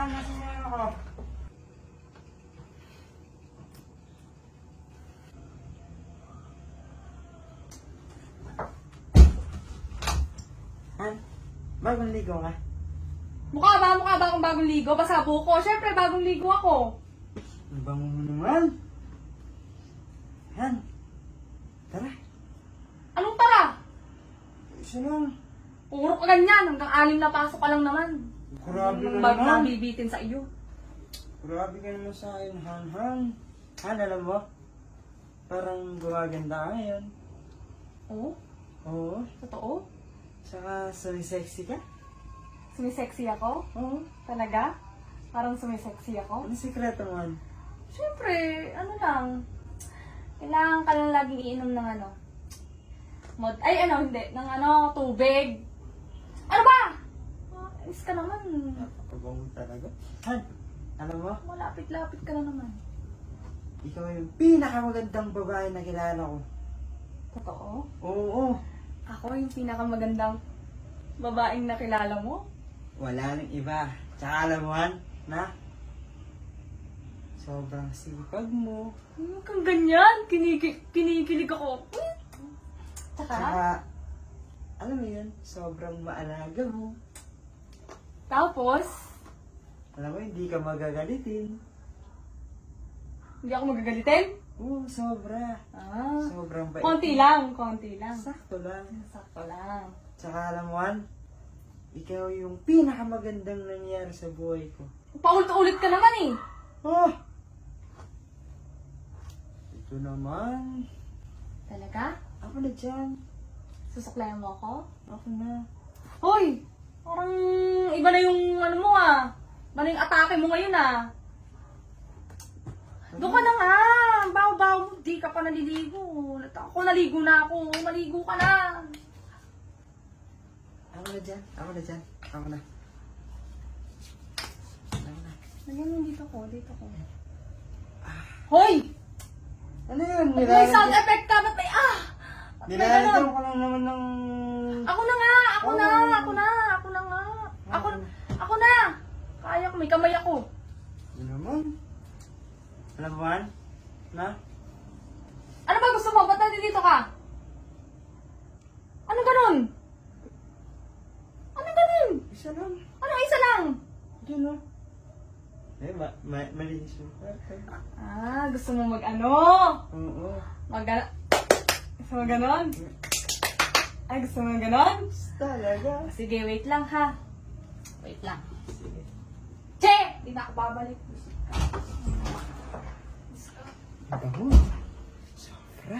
nasan na ako? Han, bagong ligo ka? Mukha ba akong bagong ligo? Basa buko. Siyempre, bagong ligo ako. Ang bango mo naman. Han, tara. Anong para? Isa lang. Puro ka ganyan. Hanggang 6 na pasok ka lang naman. Grabe ka Bag na naman. bibitin sa iyo. Grabe ka naman sa akin, Han. Han, alam mo? Parang gumaganda ka ngayon. Oo? Oo. Totoo? Saka sexy ka? Sumisexy ako? Oo. Talaga? Parang sumisexy ako? Anong sikreto mo, Han? Siyempre, ano lang. Kailangan ka lang laging iinom ng ano. Hindi. Ng tubig. Ano ba? Ayos ka naman. Napakabango talaga. Han, alam mo? Malapit-lapit ka na naman. Ikaw yung pinakamagandang babae na kilala ko. Totoo? Oo. Ako yung pinakamagandang babaeng nakilala mo? Wala nang iba. Tsaka alam mo, Han, na sobrang sipag mo. Huwag kang ganyan. Kinikilig ako. Tsaka, Tsaka, alam mo yun, sobrang maalaga mo. tapos, Alam mo, hindi ka magagalitin. hindi ako magagalitin? Oo, sobra. Ah, Sobrang bait. konti lang. Sakto lang. Sakto lang. Tsaka alam mo, Han, ikaw yung pinakamagandang nangyari sa buhay ko. Paulit-ulit ka naman eh. Oh! Ito naman. Talaga? Ako na dyan. Susuklayan mo ako? Ako na. Hoy! Parang iba na yung ano mo ah. Iba na yung atake mo ngayon ah. Doon ka na nga. Baw-baw mo. Di ka pa naliligo. Ako naligo na ako. Maligo ka na. Ako na dyan. Ako na dyan. Ako na. Ako na. Lagyan mo dito ko. Hoy! Ano yun? May sound effect ka. Ba't may may Nilalagyan ganun? ko lang naman ng... Ako na nga. Ako Oo. na nga. Ako na. Kaya ko. May kamay ako. Ano naman? Alam mo, Han? Na? Ano ba gusto mo? Ba't nandito ka? Ano ganun? Isa lang. Ano isa lang? Diyan o. Eh, malinis yung kwarto. Gusto mo mag-ano? Oo. Gusto mo ganon? Ay, gusto mo ganon? Talaga. Sige, wait lang ha. Wait lang. Sige. Che! Di na ako babalik. Bango. Sobra.